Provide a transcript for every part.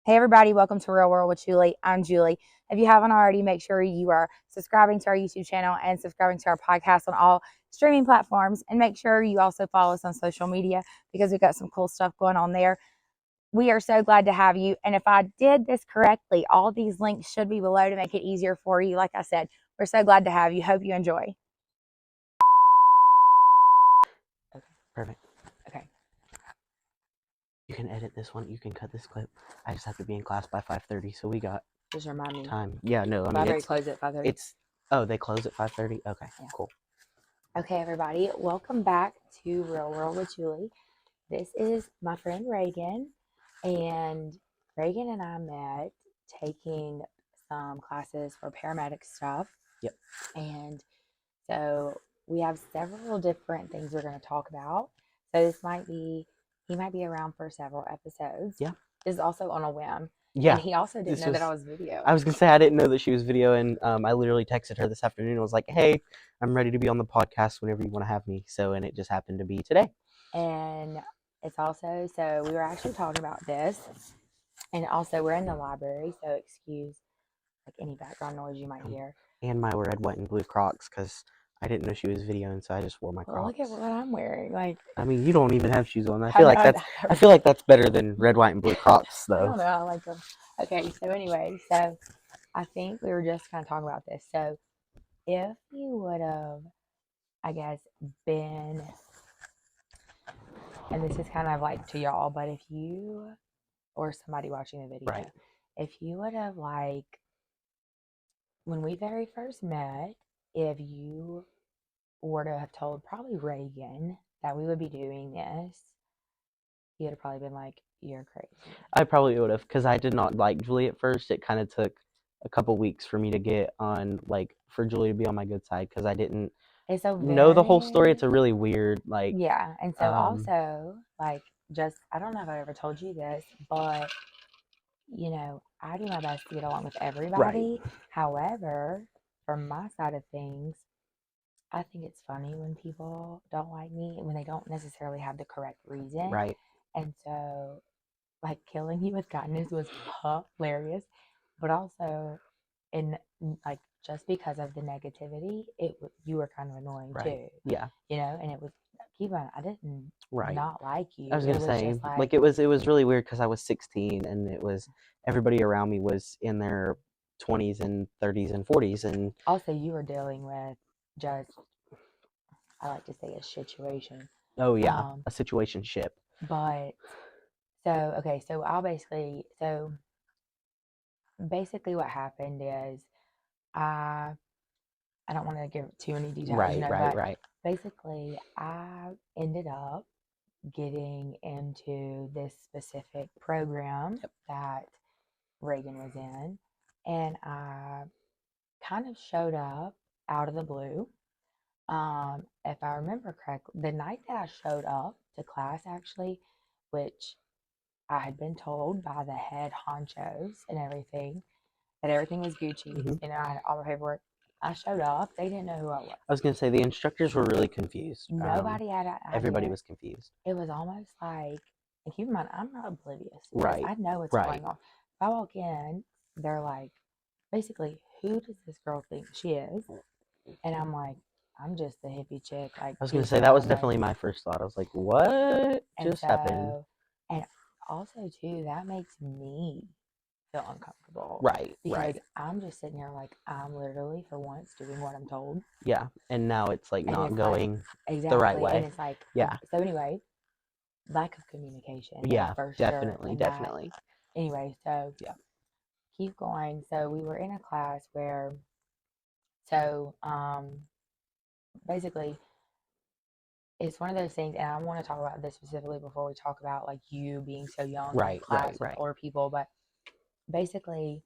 Hey everybody, welcome to Real World with Julie. I'm Julie. If you haven't already, make sure you are subscribing to our YouTube channel and subscribing to our podcast on all streaming platforms. And make sure you also follow us on social media because we've got some cool stuff going on there. We are so glad to have you. And if I did this correctly, all these links should be below to make it easier for you. Like I said, we're so glad to have you. Hope you enjoy. Okay, perfect. Okay. You can edit this one. You can cut this clip. I just have to be in class by 5:30, so we got Just remind me. time. Yeah, no, I mean, Library close at 5:30. Oh, they close at 5:30? Okay, Yeah. Cool. Okay, everybody, welcome back to Real World with Julie. This is my friend Reagan, and Reagan and I met taking some classes for paramedic stuff. Yep. And so we have several different things we're going to talk about. So he might be around for several episodes. Yeah. This is also on a whim. Yeah. And he also didn't know that I was video. I was going to say, I didn't know that she was video, and I literally texted her this afternoon and was like, hey, I'm ready to be on the podcast whenever you want to have me. And it just happened to be today. And it's also, so we were actually talking about this. And also, we're in the library, so excuse like any background noise you might hear. And my red, white, and blue Crocs, because I didn't know she was videoing, so I just wore my Crocs. Well, look at what I'm wearing. Like, I mean, you don't even have shoes on. I feel like that's better than red, white, and blue Crocs, though. I don't know. I like them. Okay, so anyway, so I think we were just kind of talking about this. So if you would have, I guess, been, and this is kind of like to y'all, but if you or somebody watching the video, Right. if you would have like when we very first met, if you were to have told probably Reagan that we would be doing this, he would have probably been like, you're crazy. I probably would have, because I did not like Julie at first. It kind of took a couple weeks for me to get on, like, for Julie to be on my good side, because I didn't know the whole story. It's a really weird, like... Yeah, and so also, like, just, I don't know if I ever told you this, but, you know, I do my best to get along with everybody. Right. However, from my side of things, I think it's funny when people don't like me, when they don't necessarily have the correct reason. Right. And so, like, killing you with kindness was hilarious, but also, like, just because of the negativity, you were kind of annoying too. Yeah. You know, and it was, keep on, I didn't Right. not like you. I was gonna say, just like, it was really weird, because I was 16, and it was everybody around me was in their 20s and 30s and 40s, and also you were dealing with just, I like to say, a situation. oh yeah, a situationship. But so okay, so basically what happened is I don't want to give too many details, Right. Basically I ended up getting into this specific program that Reagan was in, and I kind of showed up out of the blue. If I remember correctly, the night that I showed up to class, actually, which I had been told by the head honchos and everything that everything was Gucci, and I had all the paperwork. I showed up; they didn't know who I was. I was gonna say, the instructors were really confused. Nobody had an idea. Everybody was confused. It was almost like, and keep in mind, I'm not oblivious. Right. I know what's going on. If I walk in, they're like, basically, who does this girl think she is? And I'm like, I'm just the hippie chick. Like, I was gonna say, that was definitely my first thought. I was like, what just happened? And also, too, that makes me feel uncomfortable. Right. Because I'm just sitting here like, I'm literally, for once, doing what I'm told. Yeah. And now it's like not going exactly the right way. And it's like, yeah. So anyway, lack of communication. Yeah, for definitely, sure. Definitely. Anyway, so yeah. Keep going. So we were in a class where, basically, it's one of those things, and I want to talk about this specifically before we talk about like you being so young in class with older people. But basically,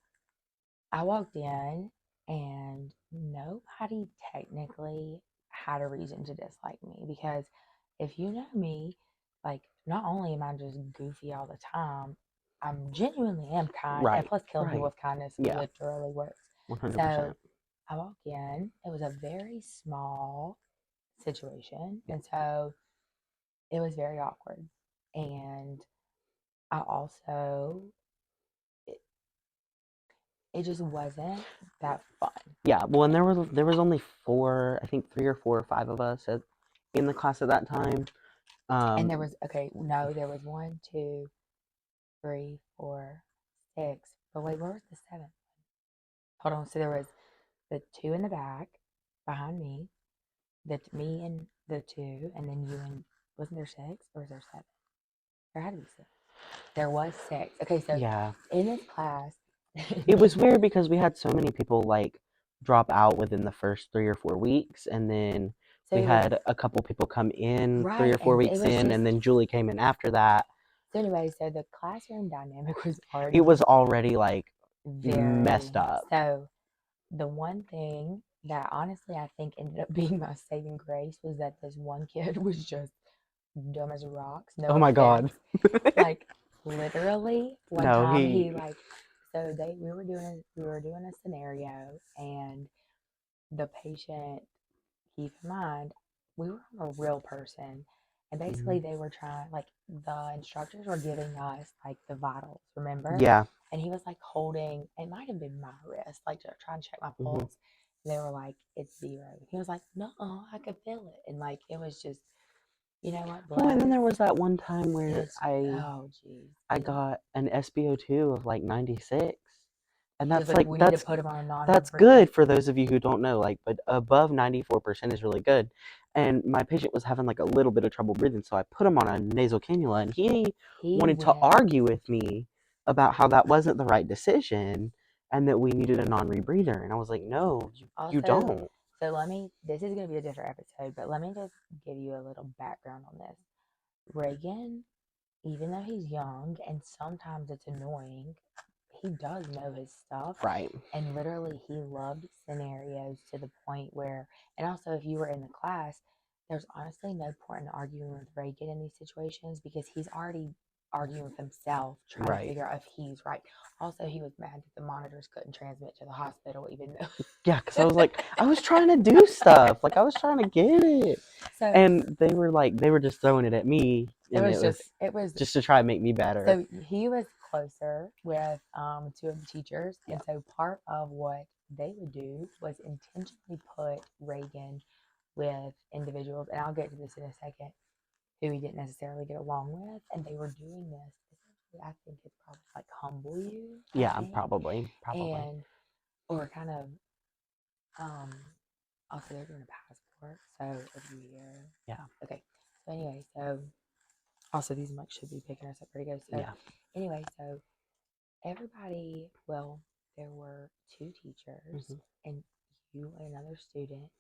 I walked in and nobody technically had a reason to dislike me, because if you know me, like, not only am I just goofy all the time, I'm genuinely am kind, and plus killing people with kindness literally works. 100%. So I walk in, it was a very small situation, and so it was very awkward. And I also it just wasn't that fun. Yeah, well, and there was only four, I think 3 or 4 or 5 of us in the class at that time. And there was there was 1, 2, 3, 4, 6. But wait, where was the 7th? Hold on. So there was the 2 in the back behind me, me and the 2, and then you and wasn't there 6 or was there 7? There had to be 6. There was 6. Okay, so yeah, in this class, it was weird because we had so many people like drop out within the first 3 or 4 weeks, and then so we it was had a couple people come in 3 right, or 4 and it weeks was in, just and then Julie came in after that. so anyway. So the classroom dynamic was It already was already like very messed up. so. The one thing that honestly I think ended up being my saving grace was that this one kid was just dumb as rocks. No Oh my offense. god. Like literally one No, time he he like so they we were doing a scenario and the patient, keep in mind, we were on a real person. And basically, they were trying, like, the instructors were giving us, like, the vitals, remember? yeah. And he was, like, holding, it might have been my wrist, like, trying to check my Mhm. pulse. And they were like, it's 0. He was like, no, I could feel it. And, like, it was just, you know what, Oh, and then there bless. was that one time where It's, oh, geez. I got an SpO2 of like 96. And He was that's like, like we need to put him on a that's non-rebreather. good for those of you who don't know, like, but above 94% is really good. And my patient was having like a little bit of trouble breathing, so I put him on a nasal cannula, and he He wanted to went, argue with me about how that wasn't the right decision and that we needed a non-rebreather. And I was like, no, you also, don't. so this is going to be a different episode, but let me just give you a little background on this. Reagan, even though he's young and sometimes it's annoying, he does know his stuff. Right. And literally, he loved scenarios to the point where, and also, if you were in the class, there's honestly no point in arguing with Reagan in these situations because he's already arguing with himself, trying to Right. figure out if he's right. Also, he was mad that the monitors couldn't transmit to the hospital, even though. Yeah, because I was like, I was trying to do stuff. Like, I was trying to get it. So And they were just throwing it at me. And it was just to try and make me better. So he was closer with 2 of the teachers, Yeah. and so part of what they would do was intentionally put Reagan with individuals, and I'll get to this in a second, who he didn't necessarily get along with, and they were doing this. Essentially, I think it's probably like humble you. Yeah, probably. And or kind of also they're doing a passport, so every year. Yeah. Okay. So anyway, so also these mics should be picking us up pretty good. So Yeah. anyway, so everybody, well, there were 2 teachers and you and another student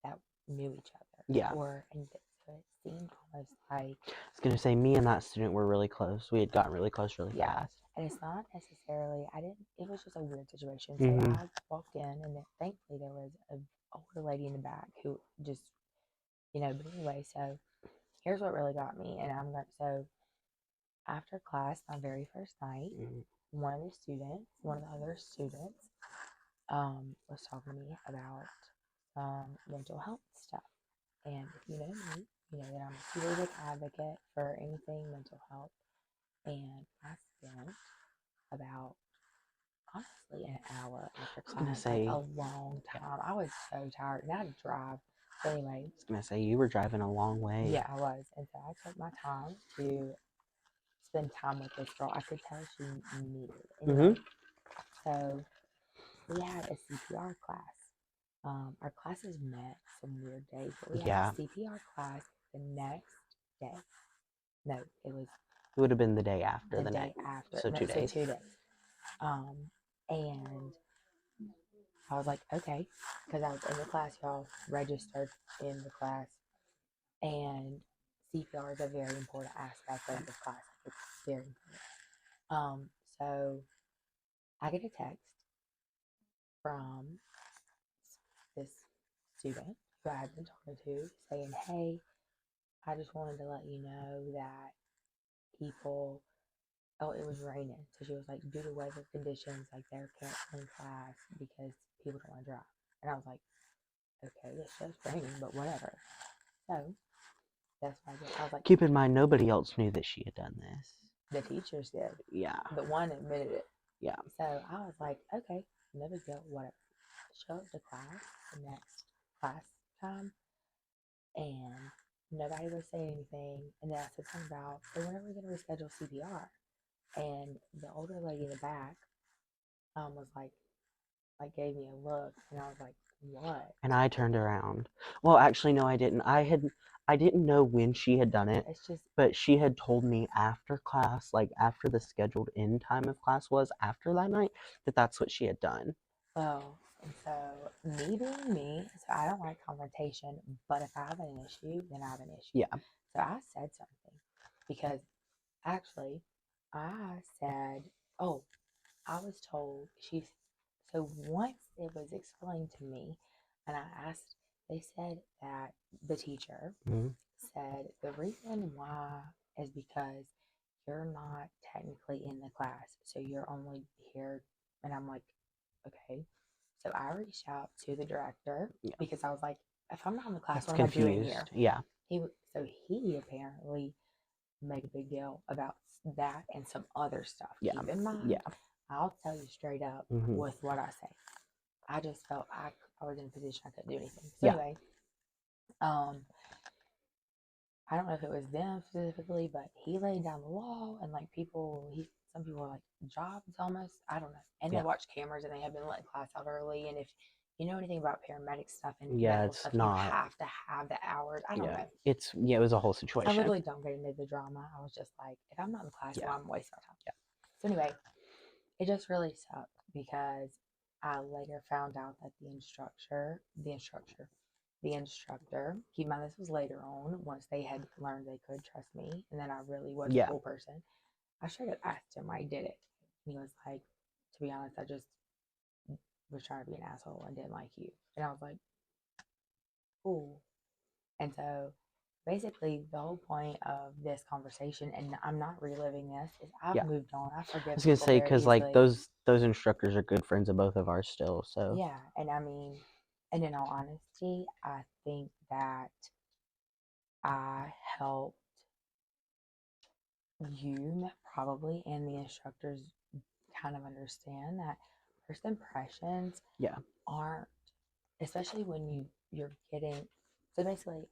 that knew each other. Yeah. So it seemed almost like I was gonna say me and that student were really close. We had gotten really close really fast. And it's not necessarily it was just a weird situation. So Mhm. I walked in and thankfully there was an older lady in the back who just but anyway, so here's what really got me, and so after class, my very first night, one of the other students, was talking to me about mental health stuff. And if you know me, you know that I'm a super big advocate for anything mental health. And I spent about honestly an hour after I was gonna class, say like a long time. I was so tired, and I had to drive. So anyway, I was gonna say you were driving a long way. yeah, I was, and so I took my time to spend time with this girl. I could tell she needed it. Anyway, so we had a CPR class. Our classes met some weird days, but we had a CPR class the next day. No, it would have been the day after the day next. after. So No, 2 days. so 2 days. And I was like, okay, because I was in the class, y'all, registered in the class, and CPR is a very important aspect of this class. It's very important. So I get a text from this student who I had been talking to saying, hey, I just wanted to let you know that people, oh, it was raining. So she was like, due to weather conditions, like they're canceling class because people don't want to drive. And I was like, okay, it's just raining, but whatever. So that's why I was like, keep in mind, nobody else knew that she had done this. the teachers did. Yeah. But one admitted it. Yeah. So I was like, okay, no big deal, whatever. Show up to class the next class time, and nobody was saying anything. And then I said something about, so when are we going to reschedule CPR? And the older lady in the back was like gave me a look, and I was like, what? And I turned around. Well, actually, no, I didn't. I didn't know when she had done it, It's just, but she had told me after class, like after the scheduled end time of class was after that night, that that's what she had done. well, and so me being me, so I don't like confrontation, but if I have an issue, then I have an issue. Yeah. So I said something because actually I said, oh, I was told so once it was explained to me, and I asked, they said that the teacher Mm-hmm. said the reason why is because you're not technically in the class, so you're only here. And I'm like, okay. So I reached out to the director because I was like, if I'm not in the class, That's what am I doing confused. here? Yeah. He apparently made a big deal about that and some other stuff. Yeah. Keep in mind, Yeah. I'll tell you straight up Mm-hmm. with what I say. I just felt I was in a position I couldn't do anything. So Yeah. anyway, I don't know if it was them specifically, but he laid down the law, and like some people were like jobs almost. I don't know. And they watch cameras, and they have been letting class out early. And if you know anything about paramedic stuff and medical it's stuff, not. you have to have the hours. I don't know. It was a whole situation. I literally don't get into the drama. I was just like, if I'm not in the class, well, I'm wasting my time. Yeah. So anyway, it just really sucked because I later found out that the instructor, keep in mind this was later on, once they had learned they could trust me, and then I really was a cool person. I should have asked him why he did it. And he was like, to be honest, I just was trying to be an asshole and didn't like you. And I was like, cool. And so basically the whole point of this conversation, and I'm not reliving this, is I've moved on. I forgive I was gonna people say, very because like easily. those instructors are good friends of both of ours still. So Yeah, and I mean, and in all honesty, I think that I helped you probably and the instructors kind of understand that first impressions aren't, especially when you're getting, so basically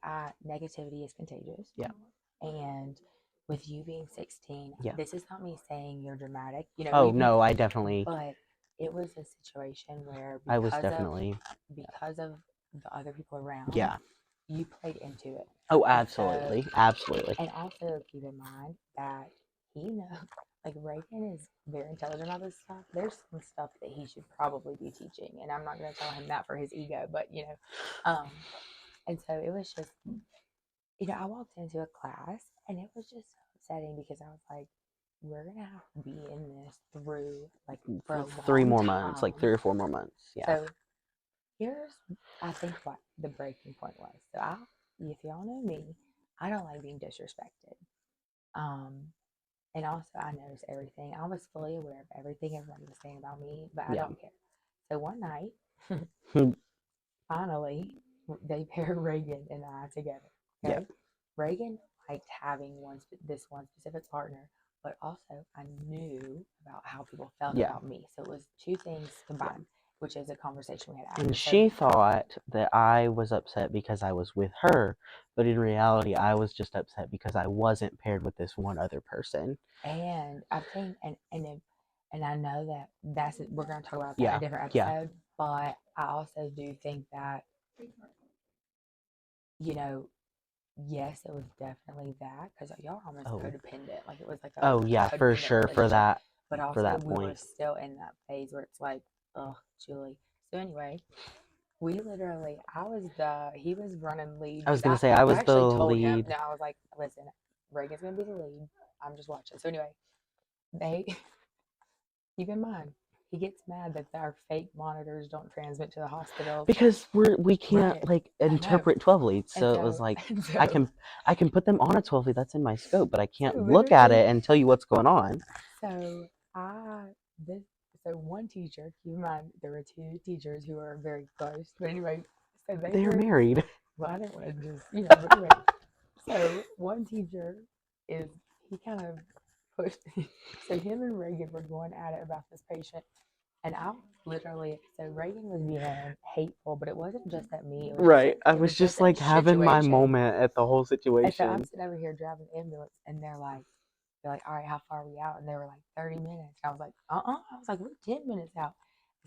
negativity is contagious. And with you being 16, this is not me saying you're dramatic, no, I definitely, but it was a situation where I was definitely, because of the other people around, you played into it. Oh, absolutely, absolutely. And also keep in mind that like Reagan is very intelligent about this stuff. There's some stuff that he should probably be teaching, and I'm not going to tell him that for his ego, but and so it was just, I walked into a class, and it was just upsetting because I was like, we're gonna have to be in this through like for a 3 more long months, like time. 3 or 4 more months. Yeah. So here's, I think, what the breaking point was. So if y'all know me, I don't like being disrespected. And also I noticed everything. I was fully aware of everything everybody was saying about me, but I don't care. So one night, finally, they paired Reagan and I together. Okay, Reagan liked having this one specific partner, but also I knew about how people felt about me. So it was two things combined, which is a conversation we had after. And she thought that I was upset because I was with her, but in reality, I was just upset because I wasn't paired with this one other person. And I think, and I know that we're going to talk about that in a different episode, but I also do think that, yes, it was definitely that, because y'all were almost codependent. Like it was like a for sure, for that, but also for that we point. were still in that phase where it's like, oh, Julie. So anyway, we literally, he was running lead. I was gonna say I was the lead. No, I was like, listen, Reagan's gonna be the lead. I'm just watching. So anyway, they keep in mind, he gets mad that our fake monitors don't transmit to the hospital because we can't like interpret 12 leads. So it was like I can put them on a 12 lead that's in my scope, but I can't look at it and tell you what's going on. So one teacher, keep in mind there were two teachers who are very close. But anyway, so they're married. Well, I didn't want to just, but anyway. So one teacher he kind of so him and Reagan were going at it about this patient, and I literally, so Reagan was being hateful, but it wasn't just at me. It was Right. I it was was just at like the having my situation. moment at the whole And so I'm situation. sitting over here driving the ambulance, and they're like, all right, how far are we out? And they were like, 30 minutes. And I was like, I was like, we're 10 minutes out.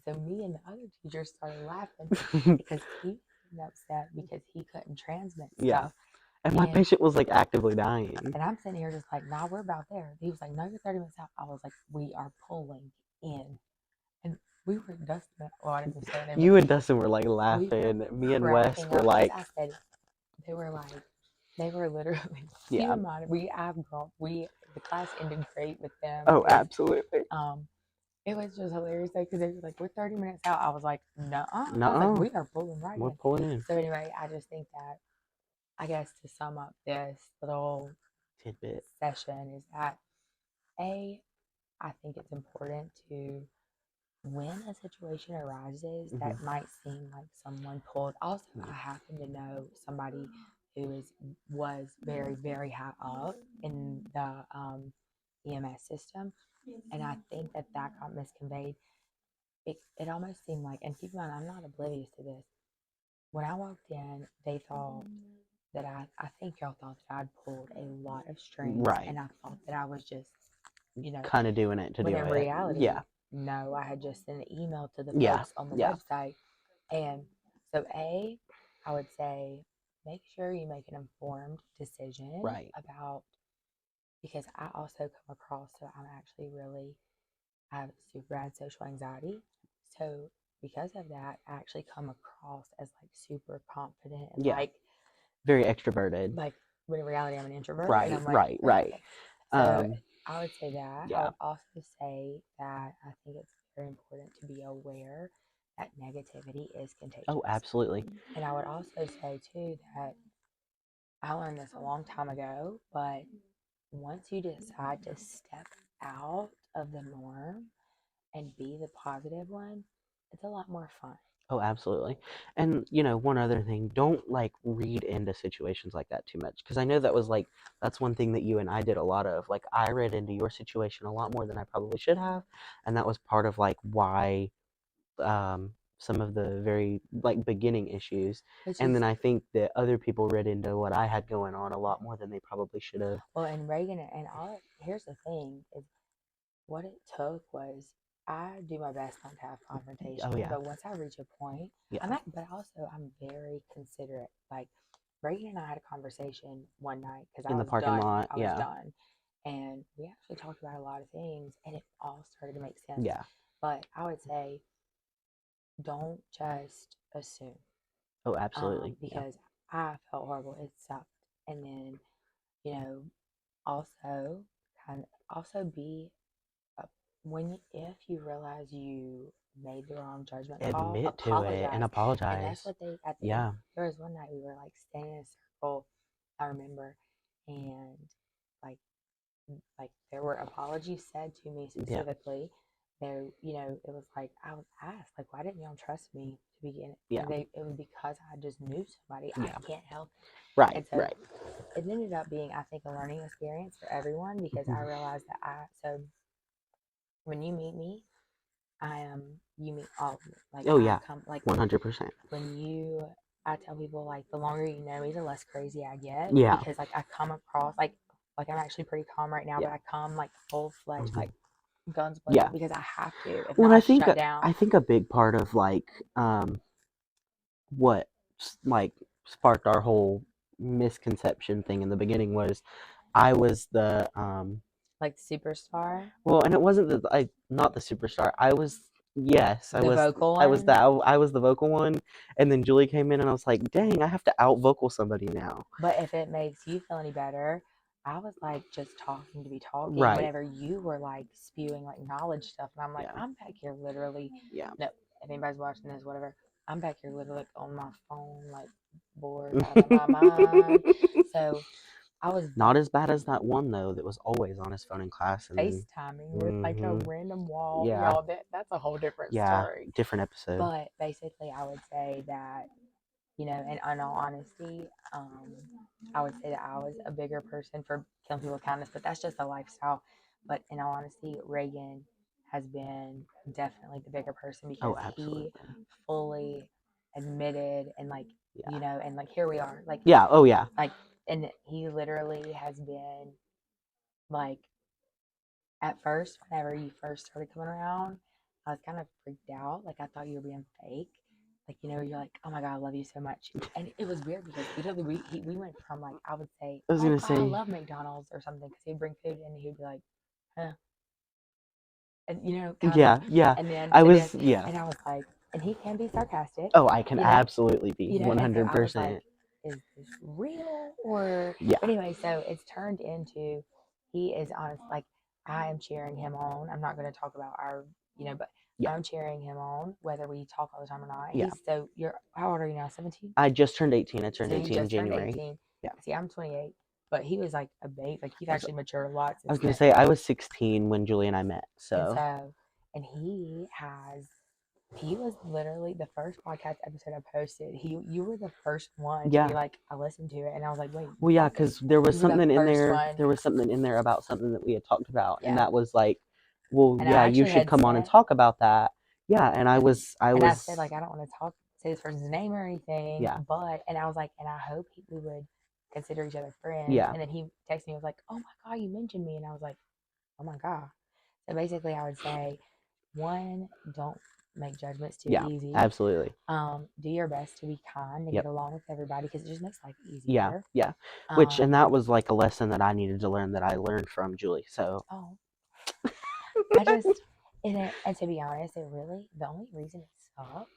And so me and the other teachers started laughing because he was getting upset because he couldn't transmit Yeah. stuff. And my patient was like actively dying. And I'm sitting here just like, nah, we're about there. He was like, no, you're 30 minutes out. I was like, we are pulling in. And we were Dustin. Well, I didn't say that. You and Dustin were like laughing. Me and Wes were like, I said, they were literally. Yeah. Keep in mind, the class ended great with them. Oh, absolutely. It was just hilarious because they were like, we're 30 minutes out. I was like, no. I was Nuh-uh. like, we are pulling right We're in. pulling in. So anyway, I just think that, I guess to sum up this little tidbit session is that, I think it's important to, when a situation arises that might seem like someone pulled. Also, I happen to know somebody who was very, very high up in the EMS system, and I think that got misconveyed. It almost seemed like, and keep in mind, I'm not oblivious to this. When I walked in, they thought that I think y'all thought that I'd pulled a lot of strings, Right. and I thought that I was just, kind of doing it to do it. In reality, no, I had just sent an email to the folks on the website. And so, I would say, make sure you make an informed decision about, because I also come across, so I'm actually really, I have super bad social anxiety. So because of that, I actually come across as like super confident and like very extroverted. Like, when in reality I'm an introvert. Right, and I'm like, right. So I would say that. Yeah. I would also say that I think it's very important to be aware that negativity is contagious. Oh, absolutely. And I would also say too that I learned this a long time ago, but once you decide to step out of the norm and be the positive one, it's a lot more fun. Oh, absolutely. And, one other thing, don't like read into situations like that too much. Because I know that's one thing that you and I did a lot of. Like, I read into your situation a lot more than I probably should have. And that was part of like why some of the very like beginning issues. And then I think that other people read into what I had going on a lot more than they probably should have. Well, and Reagan, and here's the thing is, what it took was, I do my best not to have confrontation. Oh, yeah. But once I reach a point, but also I'm very considerate. Like, Reagan and I had a conversation one night because in the parking lot. I was done, and we actually talked about a lot of things, and it all started to make sense. Yeah. But I would say, don't just assume. Oh, absolutely. Because I felt horrible. It sucked, and then also be, if you realize you made the wrong judgment call, admit to it and apologize. And that's what they at the end. There was one night we were like standing in a circle, I remember, and like there were apologies said to me specifically. There, it was like I was asked, like, why didn't y'all trust me to begin? And it was because I just knew somebody. I can't help it. Right. And so it ended up being, I think, a learning experience for everyone, because I realized that so when you meet me, you meet all of me. Like, I come like 100%. When I tell people, like, the longer you know me, the less crazy I get. Yeah. Because like I come across like I'm actually pretty calm right now, but I come like full fledged, like guns blazing, because I have to. If not, I think a big part of like what like sparked our whole misconception thing in the beginning was I was the like superstar. Well, and it wasn't not the superstar. I was vocal one? I was the vocal one, and then Julie came in and I was like, "Dang, I have to out vocal somebody now." But if it makes you feel any better, I was like just talking to be talking. Right. Whenever you were like spewing like knowledge stuff, and I'm like, I'm back here literally. Yeah. No, if anybody's watching this, whatever, I'm back here literally on my phone, like bored out of my mind. So I was not as bad as that one though that was always on his phone in class and FaceTiming with like a random wall. Yeah. Y'all, that's a whole different story. Different episode. But basically, I would say that, and in all honesty, I would say that I was a bigger person for killing people with kindness, but that's just a lifestyle. but in all honesty, Reagan has been definitely the bigger person because Oh, absolutely. he fully admitted and like Yeah. and like here we are, like Yeah. Oh, yeah. like and he literally has been like at first, whenever you first started coming around, I was kind of freaked out. Like I thought you were being fake. Like you're like, oh my god, I love you so much. And it was weird because literally we went from like I would say, I was oh gonna god, I say, love McDonald's or something because he'd bring food and he'd be like, huh, and kind of, yeah, yeah. and then I and then was, yeah. and I was like, and he can be sarcastic, Oh, I can you know, absolutely be and so I was 100%. like, is this real or Yeah. but anyway, so it's turned into he is honest like I am cheering him on. I'm not gonna talk about our but Yeah. I'm cheering him on whether we talk all the time or not. Yeah. He's so you're how old are you now? 17? I just turned 18. I turned So you 18 in just turned January. 18. Yeah. See, I'm 28. But he was like a babe. Like he's I was, actually matured a lot I since was gonna then. say I was 16 when Julie and I met. And So so and he was literally the first podcast episode I posted. You were the first one to be yeah. like, I listened to it, and I was like, wait, Well, yeah, what? because there was You were the something in first there. one, There was something in there about something that we had talked about, and yeah. that was like, well, And I yeah, you actually should had come on and sent, talk about that. Yeah, and and I said like, I don't want to say this person's name or anything, yeah, but and I was like, and I hope we would consider each other friends. yeah, And then he texted me, was like, oh my god, you mentioned me, and I was like, oh my god. So basically, I would say, one, don't make judgments too yeah, easy. absolutely. Do your best to be kind and Yep. get along with everybody because it just makes life Yeah, easier. yeah. Which and that was like a lesson that I needed to learn that I learned from Julie. So Oh, I just and to be honest, it really the only reason it stopped,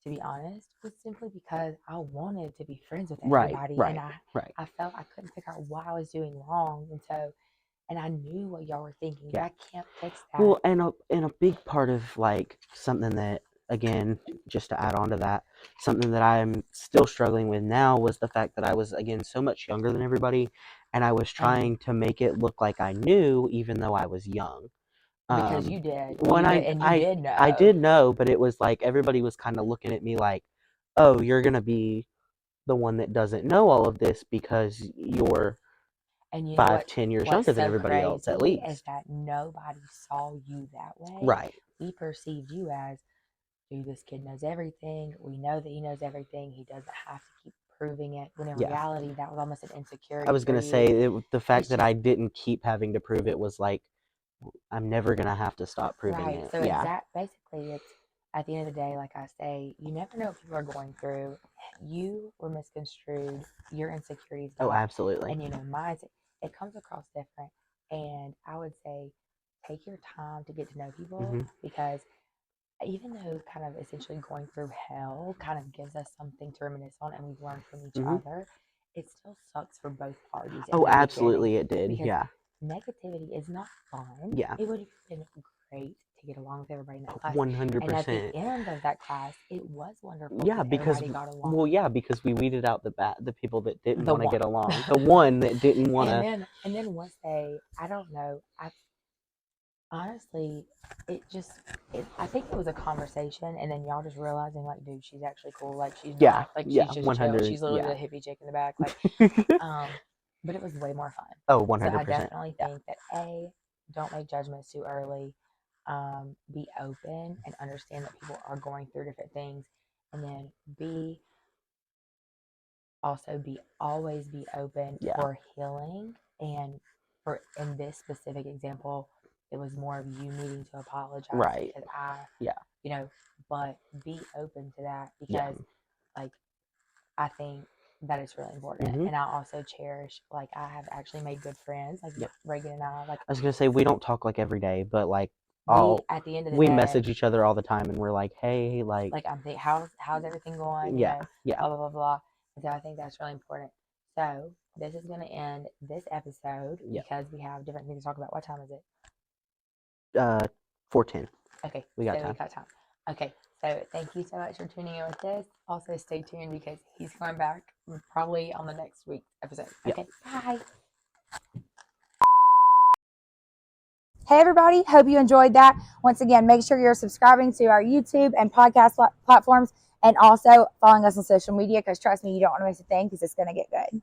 to be honest, was simply because I wanted to be friends with right, everybody, and right, right. I felt I couldn't figure out what I was doing wrong, and so and I knew what y'all were thinking, but Yeah. I can't fix that. Well, and a big part of like something that again, just to add on to that, something that I'm still struggling with now was the fact that I was again so much younger than everybody, and I was And trying to make it look like I knew, even though I was young. because you did, When you did I know, did know, but it was like everybody was kind of looking at me like, "Oh, you're gonna be the one that doesn't know all of this because you're and you know 5, 10 years what's younger than so everybody else, at crazy is least." that nobody saw you that way. Right. We perceived you as dude, this kid knows everything. We know that he knows everything. He doesn't have to keep proving it. When in Yeah. reality, that was almost an I insecurity was for gonna you. say the fact It's that just I didn't keep having to prove it was like I'm never gonna have to stop proving right. it. So Yeah. basically it's at the end of the day, like I say, you never know what people are going through. You were misconstrued. Your insecurities Oh, got, absolutely. and mine. It comes across different. And I would say, take your time to get to know people because even though kind of essentially going through hell kind of gives us something to reminisce on and we've learned from each other, it still sucks for both parties in Oh, the beginning absolutely, it did. because Yeah. negativity is not fun. Yeah. It would have been great to get along with everybody in that class. And at the 100%. end of that class, it was wonderful Yeah, because because everybody got along. well, yeah, because we weeded out the people that didn't The want to one. get along. The one that didn't want to. And then once I don't know, I honestly, I think it was a conversation, and then y'all just realizing, like, dude, she's actually cool. Like, she's Yeah, not, like, yeah, she's just chill. 100. She's literally Yeah. the hippie chick in the back. Like, but it was way more fun. Oh, So I 100%. definitely Yeah. think that don't make judgments too early. Be open and understand that people are going through different things, and then always be open Yeah. for healing and for in this specific example it was more of you needing to apologize Right. because Yeah. but be open to that Yeah. because like I think that it's really important and I also cherish like I have actually made good friends like Yep. Reagan and I like I was gonna say we don't talk like every day, but like we at the end of the we day message each other all the time, and we're like, hey, like I'm thinking how's everything going yeah, yeah, blah blah blah blah and so I think that's really important so this is going to end this episode yeah. because we have different things to talk about. What time is it? 4:10. Okay, We got so time. we got time. Okay, so thank you so much for tuning in with this. Also, stay tuned because he's coming back probably on the next week's episode. Okay, bye. Hey, everybody. Hope you enjoyed that. Once again, make sure you're subscribing to our YouTube and podcast platforms and also following us on social media because trust me, you don't want to miss a thing because it's going to get good.